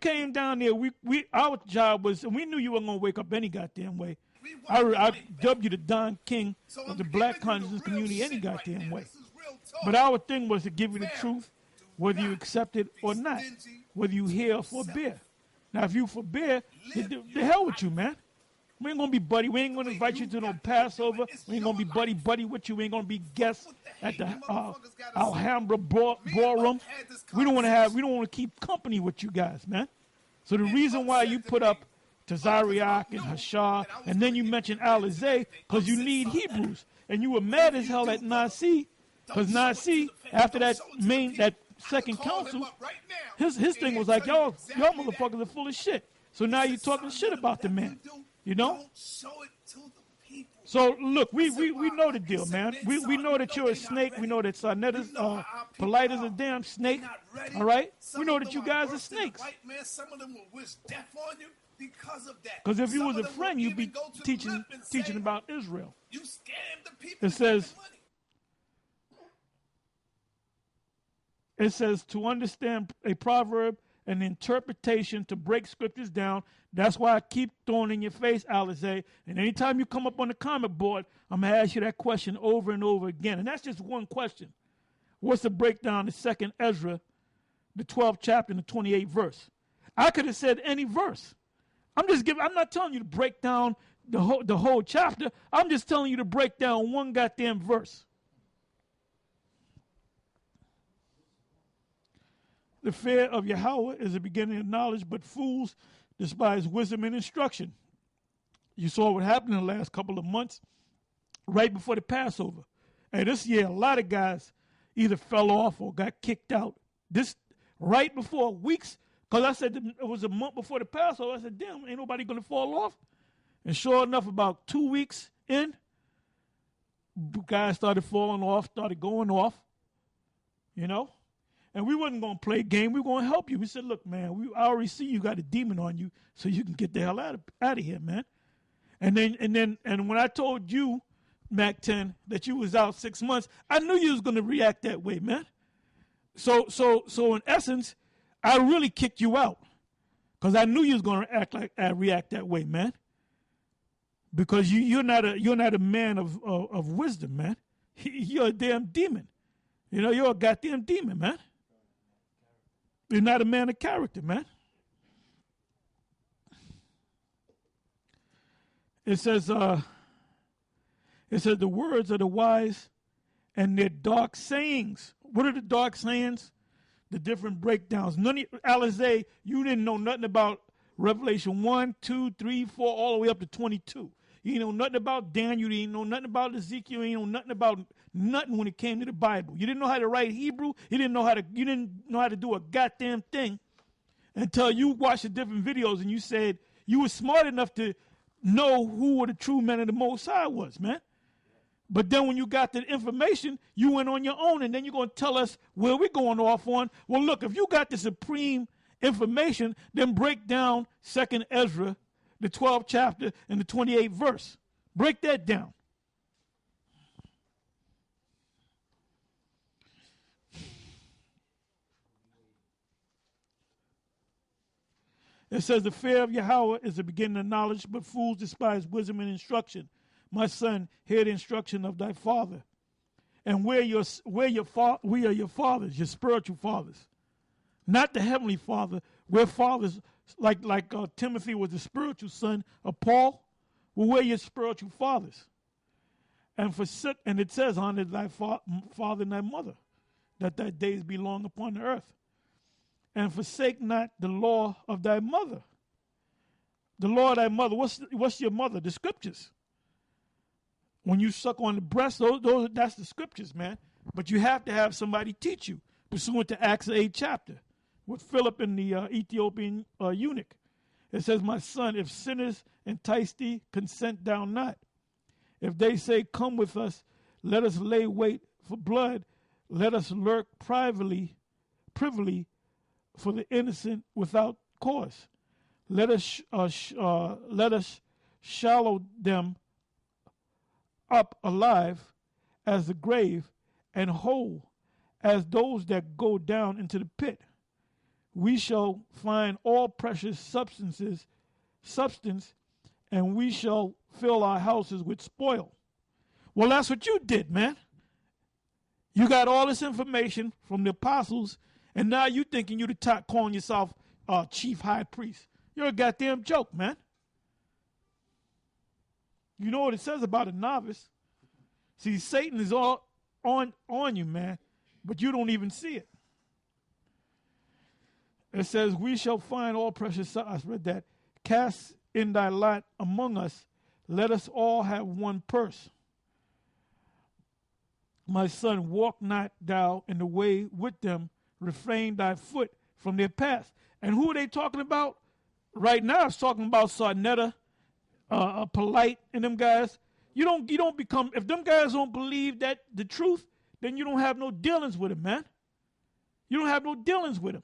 came down there, our job was, and we knew you weren't going to wake up any goddamn way. I dubbed you the Don King of the black consciousness community any goddamn way. But our thing was to give you the truth, whether you accept it or not, whether you hear or forbear. Now, if you forbear, the hell with you, man. We ain't going to be buddy. We ain't going to invite you to no Passover. We ain't going to be buddy with you. We ain't going to be guests at the Alhambra ballroom. We don't want to keep company with you guys, man. So the reason why you put up Tazariak and Hashar, and then you mentioned Alizé, because you need Hebrews. And you were mad as hell at Nasi, because Nasi, after that second council, his thing was like, y'all motherfuckers are full of shit. So now you're talking shit about the man. You know? So look, we know the deal, man. We know that you're a snake. We know that Sarnetta's polite as a damn snake. All right? We know that you guys are snakes. Because if you was a friend, you'd be teaching about Israel. It says to understand a proverb, an interpretation, to break scriptures down. That's why I keep throwing in your face, Alizé. And anytime you come up on the comment board, I'm going to ask you that question over and over again. And that's just one question. What's the breakdown of 2nd Ezra, the 12th chapter and the 28th verse? I could have said any verse. I'm not telling you to break down the whole chapter. I'm just telling you to break down one goddamn verse. The fear of Yahweh is the beginning of knowledge, but fools despise wisdom and instruction. You saw what happened in the last couple of months, right before the Passover. And this year, a lot of guys either fell off or got kicked out. This right before weeks, because I said it was a month before the Passover. I said, damn, ain't nobody going to fall off. And sure enough, about 2 weeks in, guys started falling off, started going off, you know. And we wasn't going to play a game. We were going to help you. We said, look, man, I already see you got a demon on you, so you can get the hell out of here, man. And when I told you, Mac 10, that you was out 6 months, I knew you was going to react that way, man. So in essence, I really kicked you out because I knew you was going to react that way, man. Because you're not a man of wisdom, man. You're a damn demon. You know, you're a goddamn demon, man. You're not a man of character, man. It says the words of the wise and their dark sayings. What are the dark sayings? The different breakdowns. Alizé, you didn't know nothing about Revelation 1, 2, 3, 4, all the way up to 22. You didn't know nothing about Daniel. You didn't know nothing about Ezekiel. You didn't know nothing about nothing when it came to the Bible. You didn't know how to write Hebrew. You didn't know how to do a goddamn thing until you watched the different videos and you said you were smart enough to know who the true men of the Most High was, man. But then when you got the information, you went on your own, and then you're going to tell us where we're going off on. Well, look, if you got the supreme information, then break down 2nd Ezra, the 12th chapter, and the 28th verse. Break that down. It says, the fear of Yahweh is the beginning of knowledge, but fools despise wisdom and instruction. My son, hear the instruction of thy father. And we are your fathers, your spiritual fathers. Not the heavenly father. We're fathers, like Timothy was the spiritual son of Paul. Well, we're your spiritual fathers. And it says, honor thy father and thy mother, that thy days be long upon the earth. And forsake not the law of thy mother. The law of thy mother. What's your mother? The scriptures. When you suck on the breast, that's the scriptures, man. But you have to have somebody teach you, pursuant to Acts 8 chapter, with Philip and the Ethiopian eunuch. It says, my son, if sinners entice thee, consent thou not. If they say, come with us, let us lay wait for blood, let us lurk privily for the innocent without cause. Let us shallow them up alive as the grave, and whole as those that go down into the pit. we shall find all precious substance, and we shall fill our houses with spoil. Well, that's what you did, man. You got all this information from the apostles, and now you thinking you the top, calling yourself chief high priest. You're a goddamn joke, man. You know what it says about a novice. See, Satan is all on you, man, but you don't even see it. It says, we shall find all precious, I read that, cast in thy lot among us, let us all have one purse. My son, walk not thou in the way with them, refrain thy foot from their path. And who are they talking about? Right now it's talking about Sarnetta, Polite, and them guys. You don't become, if them guys don't believe that the truth, then you don't have no dealings with them, man. You don't have no dealings with him.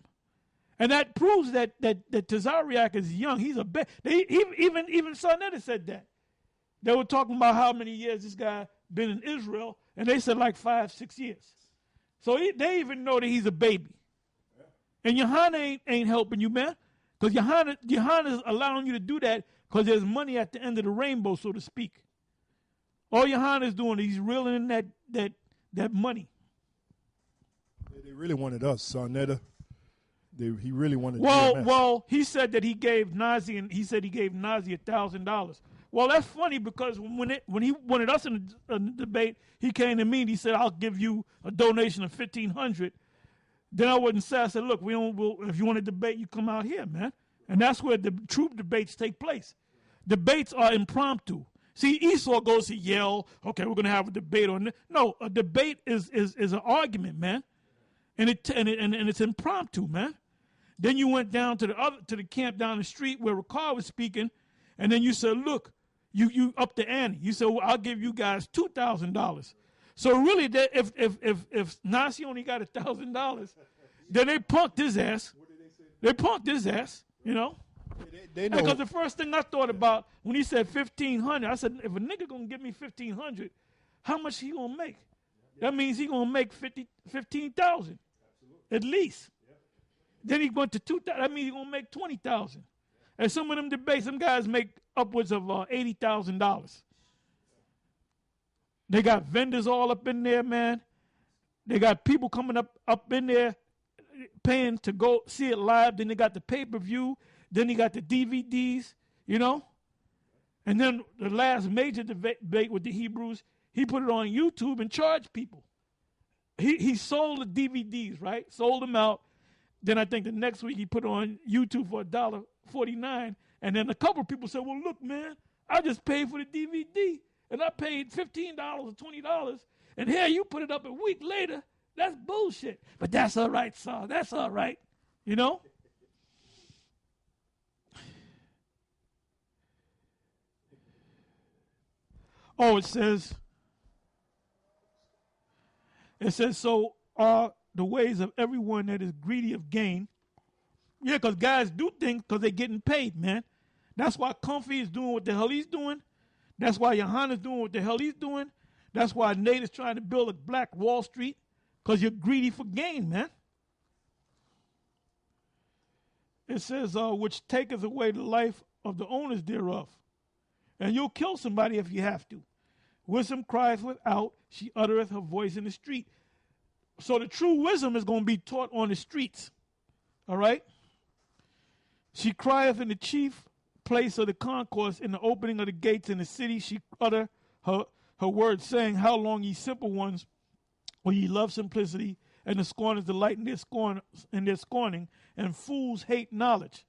And that proves that Tazariak is young. He's a even Sarnetta said that. They were talking about how many years this guy been in Israel, and they said like 5-6 years. So they even know that he's a baby. And Yohana ain't helping you, man. Because Yohana is allowing you to do that because there's money at the end of the rainbow, so to speak. All Yohana is doing, he's reeling in that money. They really wanted us, Sarnetta. He really wanted GMS. GMS. Well, he said that he gave Nazi $1,000. Well, that's funny because when he wanted us in the debate, he came to me and he said, "I'll give you a donation of $1,500." Then I wouldn't say. I said, "Look, if you want to debate, you come out here, man." And that's where the true debates take place. Debates are impromptu. See, Esau goes to yell, "Okay, we're going to have a debate on this." No, a debate is an argument, man, and it's impromptu, man. Then you went down to the camp down the street where Ricard was speaking, and then you said, "Look, you up the ante." You said, "Well, I'll give you guys $2,000." So really, if Nasi only got $1,000, then they punked his ass. What did they say? They punked his ass, you know. They know. Because the first thing I thought about when he said 1,500, I said, if a nigga gonna give me 1,500, how much he gonna make? That means he gonna make 15,000 at least. Then he went to 2,000. That means he gonna make 20,000. And some of them debates, some guys make upwards of $80,000. They got vendors all up in there, man. They got people coming up in there paying to go see it live. Then they got the pay-per-view. Then they got the DVDs, you know. And then the last major debate with the Hebrews, he put it on YouTube and charged people. He sold the DVDs, right? Sold them out. Then I think the next week he put it on YouTube for $1.49. And then a couple of people said, "Well, look, man, I just paid for the DVD. And I paid $15 or $20. And here you put it up a week later. That's bullshit." But that's all right, son. That's all right. You know? Oh, it says, so are the ways of everyone that is greedy of gain. Yeah, because guys do things because they're getting paid, man. That's why Comfy is doing what the hell he's doing. That's why Yohana's doing what the hell he's doing. That's why Nate is trying to build a black Wall Street, because you're greedy for gain, man. It says, which taketh away the life of the owners thereof. And you'll kill somebody if you have to. Wisdom crieth without, she uttereth her voice in the street. So the true wisdom is going to be taught on the streets. All right? She crieth in the chief place of the concourse, in the opening of the gates in the city. She utter her words, saying, "How long, ye simple ones, will ye love simplicity, and the scorners delight in their scorning, and fools hate knowledge."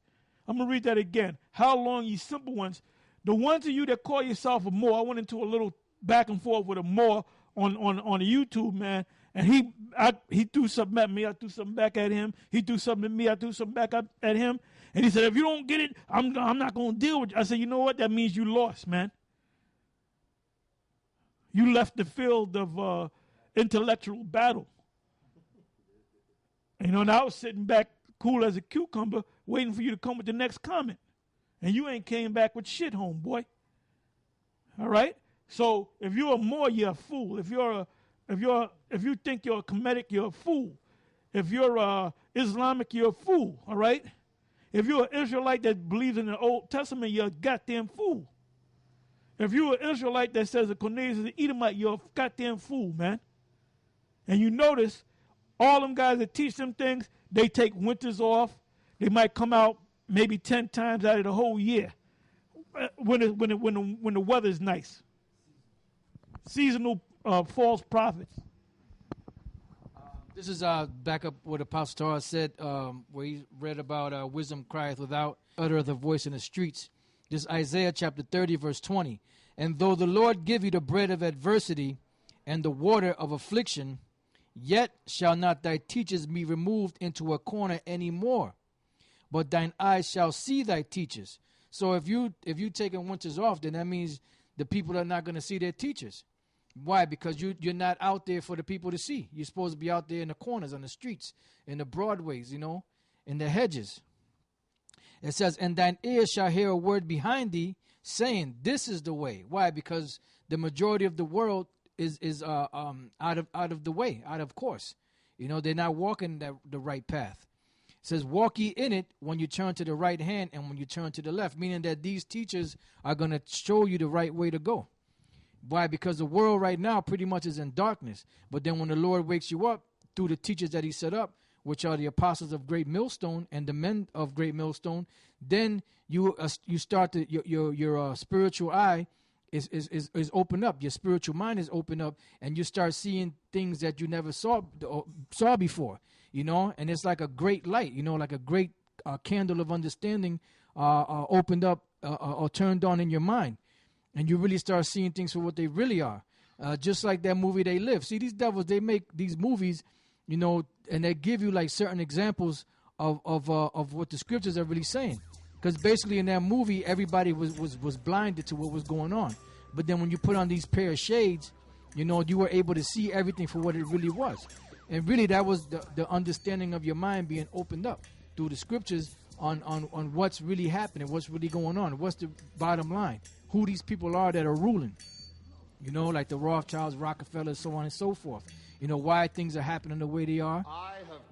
I'm going to read that again. How long, ye simple ones. The ones of you that call yourself a Moor, I went into a little back and forth with a Moor on the YouTube, man. And he threw something at me. I threw something back at him. He threw something at me. I threw something back at him. And he said, "If you don't get it, I'm not going to deal with you." I said, "You know what? That means you lost, man. You left the field of intellectual battle." And I was sitting back cool as a cucumber waiting for you to come with the next comment. And you ain't came back with shit, homeboy. All right? So if you're a Moor, you're a fool. If you think you're a Kemetic, you're a fool. If you're Islamic, you're a fool, all right? If you're an Israelite that believes in the Old Testament, you're a goddamn fool. If you're an Israelite that says that Cornelius is an Edomite, you're a goddamn fool, man. And you notice all them guys that teach them things, they take winters off. They might come out maybe 10 times out of the whole year when the weather's nice. Seasonal false prophets. This is back up what Apostle Torah said, where he read about wisdom crieth without, uttereth a voice in the streets. This is Isaiah chapter 30, verse 20. And though the Lord give you the bread of adversity and the water of affliction, yet shall not thy teachers be removed into a corner any more, but thine eyes shall see thy teachers. So if you taking winters off, then that means the people are not going to see their teachers. Why? Because you're not out there for the people to see. You're supposed to be out there in the corners, on the streets, in the broadways, in the hedges. It says, and thine ears shall hear a word behind thee, saying, this is the way. Why? Because the majority of the world is out of the way, out of course. They're not walking the right path. It says, walk ye in it when you turn to the right hand and when you turn to the left, meaning that these teachers are going to show you the right way to go. Why? Because the world right now pretty much is in darkness. But then when the Lord wakes you up through the teachers that he set up, which are the apostles of Great Millstone and the men of Great Millstone, then you start to your spiritual eye is open up. Your spiritual mind is open up, and you start seeing things that you never saw before. And it's like a great light. Like a great candle of understanding opened up or turned on in your mind, and you really start seeing things for what they really are. Just like that movie They Live. See, these devils, they make these movies, and they give you like certain examples of what the scriptures are really saying. Because basically in that movie, everybody was blinded to what was going on. But then when you put on these pair of shades, you were able to see everything for what it really was. And really that was the understanding of your mind being opened up through the scriptures on what's really happening, what's really going on, what's the bottom line, who these people are that are ruling. Like the Rothschilds, Rockefellers, so on and so forth. Why things are happening the way they are.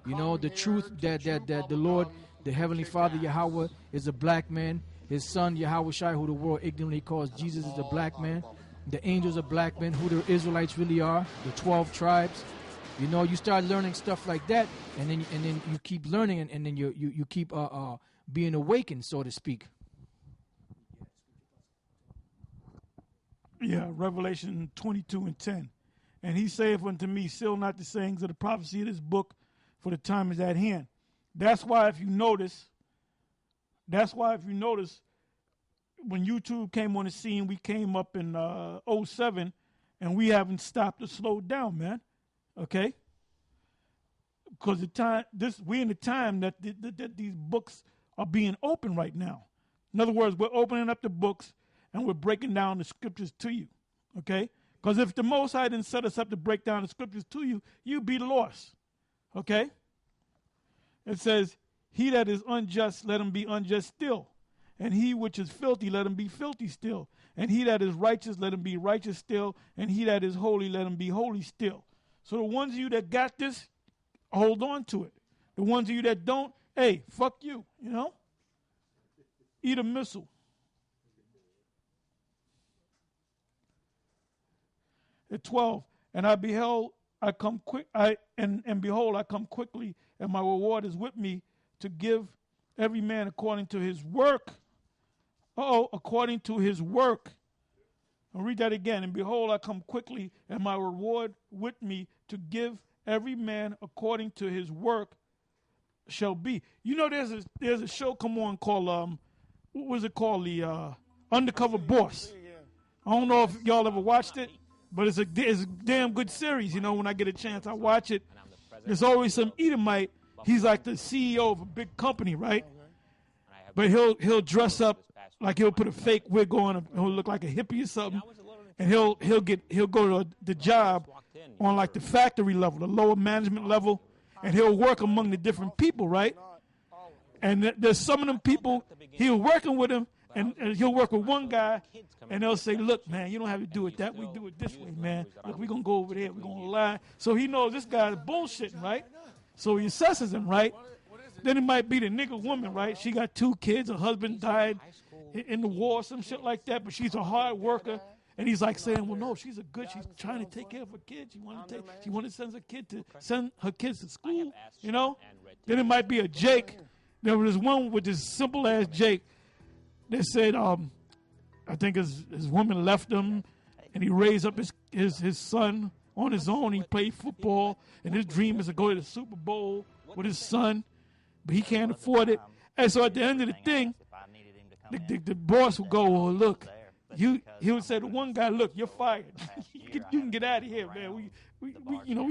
The truth that the Lord, the Heavenly Father, Yahweh, is a black man. His son, Yahweh Shai, who the world ignorantly calls Jesus, is a black man. The angels are black men, who the Israelites really are, the 12 tribes. You start learning stuff like that, and then you keep learning, and then you keep being awakened, so to speak. Yeah, Revelation 22:10. And he saith unto me, seal not the sayings of the prophecy of this book, for the time is at hand. That's why if you notice, when YouTube came on the scene, we came up in 07, and we haven't stopped or slowed down, man. Okay? Because we're in the time that these books are being opened right now. In other words, we're opening up the books and we're breaking down the scriptures to you. Okay? Because if the Most High didn't set us up to break down the scriptures to you, you'd be lost. Okay? It says, he that is unjust, let him be unjust still. And he which is filthy, let him be filthy still. And he that is righteous, let him be righteous still. And he that is holy, let him be holy still. So the ones of you that got this, hold on to it. The ones of you that don't, hey, fuck you, Eat a missile. At 12, and I beheld, I come quick, and behold, I come quickly, and my reward is with me to give every man according to his work. According to his work. I'll read that again. And behold, I come quickly, and my reward with me to give every man according to his work shall be. There's a show come on called what was it called? The Undercover Boss. I don't know if y'all ever watched it, but it's a damn good series. When I get a chance, I watch it. There's always some Edomite. He's like the CEO of a big company, right? But he'll dress up like he'll put a fake wig on, and he'll look like a hippie or something, and he'll go to the job on like the factory level, the lower management level, and he'll work among the different people, right? And there's some of them people he'll working with him, and he'll work with one guy, and they'll say, look, man, you don't have to do it that way. Do it this way, man. Look, we're going to go over there. We're going to lie. So he knows this guy's bullshitting, right? So he assesses him, right? Then it might be the nigga woman, right? She got 2 kids. Her husband died in the war, some shit like that. But she's a hard worker. And he's like saying, well, no, she's she's trying to take care of her kids. She wanted to send her kids to school, you know? Then it might be a Jake. There was one with this simple ass Jake. They said, I think his woman left him, and he raised up his son on his own. He played football, and his dream is to go to the Super Bowl with his son, but he can't afford it. And so at the end of the thing, the boss would go, well, look, he would say to one guy, look, you're fired. You can get out of here, man. We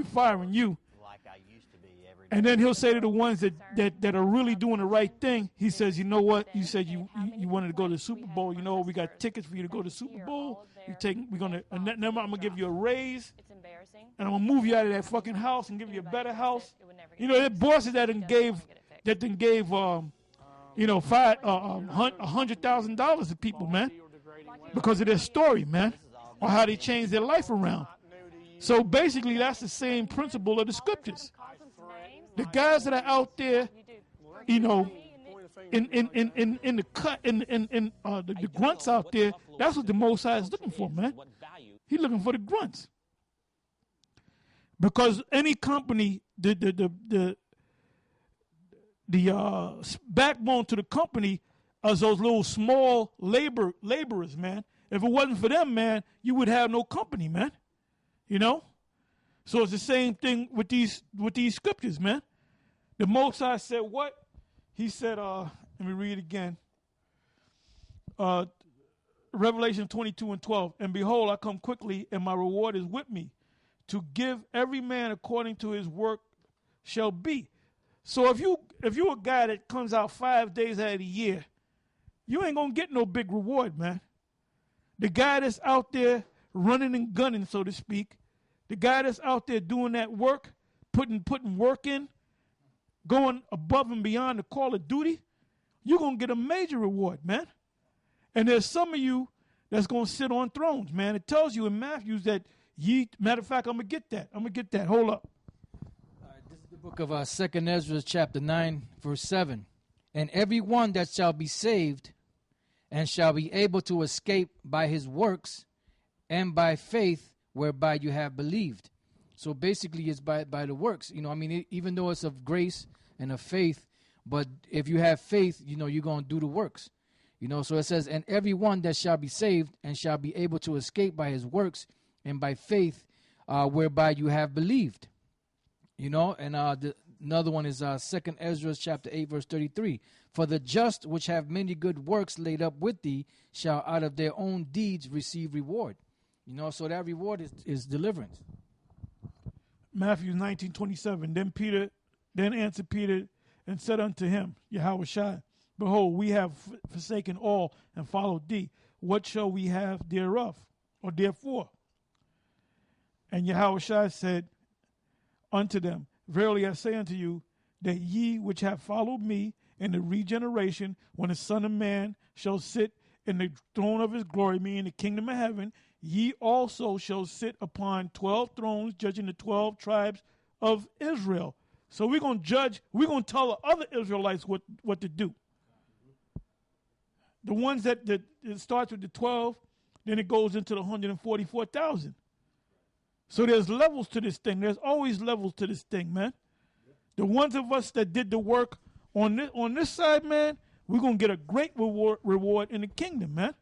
firing you. And then he'll say to the ones that are really doing the right thing, he says, you know what? You said you wanted to go to the Super Bowl. You know, we got tickets for you to go to the Super Bowl. I'm gonna give you a raise, and I'm gonna move you out of that fucking house and give you a better house. You know, that bosses that gave $100,000 to people, man, because of their story, man, or how they changed their life around. So basically, that's the same principle of the scriptures. The guys that are out there, you know, in the cut, the grunts out there, that's what the Most High is looking for, man. He's looking for the grunts. Because any company, the backbone to the company is those little small laborers, man. If it wasn't for them, man, you would have no company, man. You know? So it's the same thing with these scriptures, man. The Most High said what? He said, let me read again. Revelation 22:12. And behold, I come quickly, and my reward is with me, to give every man according to his work shall be. So if you're a guy that comes out 5 days out of the year, you ain't gonna get no big reward, man. The guy that's out there running and gunning, so to speak, the guy that's out there doing that work, putting work in, going above and beyond the call of duty, you're going to get a major reward, man. And there's some of you that's going to sit on thrones, man. It tells you in Matthew that matter of fact, I'm going to get that. Hold up. This is the book of 2nd Ezra, chapter 9, verse 7. And every one that shall be saved and shall be able to escape by his works and by faith whereby you have believed. So basically it's by the works. You know, I mean, even though it's of grace and of faith, but if you have faith, you know, you're going to do the works. You know, so it says, and every one that shall be saved and shall be able to escape by his works and by faith whereby you have believed. You know, and another one is 2nd Ezra chapter 8, verse 33. For the just which have many good works laid up with thee shall out of their own deeds receive reward. You know, so that reward is deliverance. Matthew 19:27. Then answered Peter and said unto him, Yahushua, behold, we have forsaken all and followed thee. What shall we have thereof, or therefore? And Yahushua said unto them, verily I say unto you, that ye which have followed me in the regeneration, when the Son of Man shall sit in the throne of his glory, meaning the kingdom of heaven, ye also shall sit upon 12 thrones, judging the 12 tribes of Israel. So we're going to judge, we're going to tell the other Israelites what to do. The ones that it starts with the 12, then it goes into the 144,000. So there's levels to this thing. There's always levels to this thing, man. The ones of us that did the work on this side, man, we're going to get a great reward in the kingdom, man.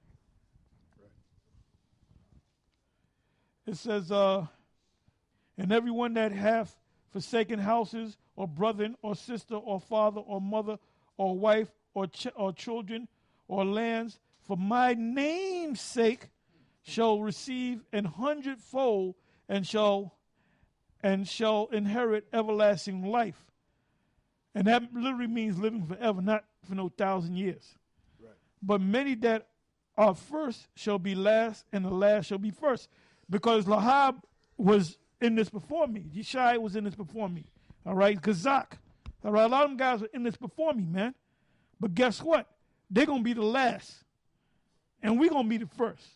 It says, and everyone that hath forsaken houses, or brother, or sister, or father, or mother, or wife, or children, or lands, for my name's sake, shall receive 100-fold, and shall inherit everlasting life. And that literally means living forever, not for no 1,000 years. Right. But many that are first shall be last, and the last shall be first. Because Lahab was in this before me. Yeshai was in this before me. All right? Kazak. All right? A lot of them guys were in this before me, man. But guess what? They're going to be the last. And we're going to be the first.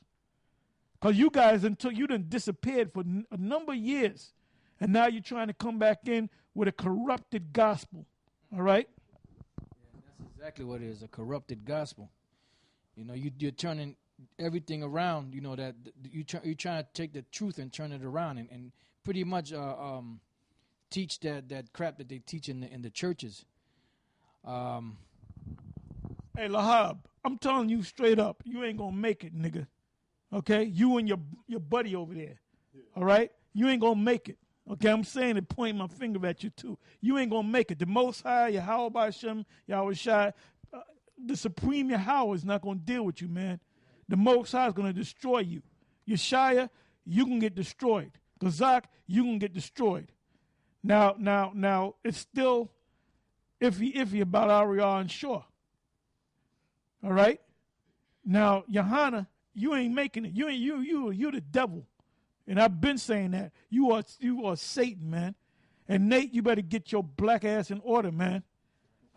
Because you guys, until you done disappeared for a number of years, and now you're trying to come back in with a corrupted gospel. All right? That's exactly what it is, a corrupted gospel. You know, you're turning everything around, you know, that you're trying to take the truth and turn it around and pretty much teach that crap that they teach in the churches. Hey, Lahab, I'm telling you straight up, you ain't going to make it, nigga. Okay? You and your buddy over there. All right? You ain't going to make it. Okay? I'm saying it, pointing my finger at you, too. You ain't going to make it. The Most High, Yahweh B'Shem, Yahweh Shai, the Supreme Yahweh is not going to deal with you, man. The Most High is going to destroy you. Yeshaya, you can get destroyed. Gazak, you can get destroyed. Now, it's still iffy about Ariel and Shaw. All right? Now, Johanna, you ain't making it. You're the devil. And I've been saying that. You are Satan, man. And Nate, you better get your black ass in order, man.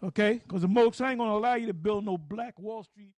Okay? Because the Most High ain't going to allow you to build no black Wall Street.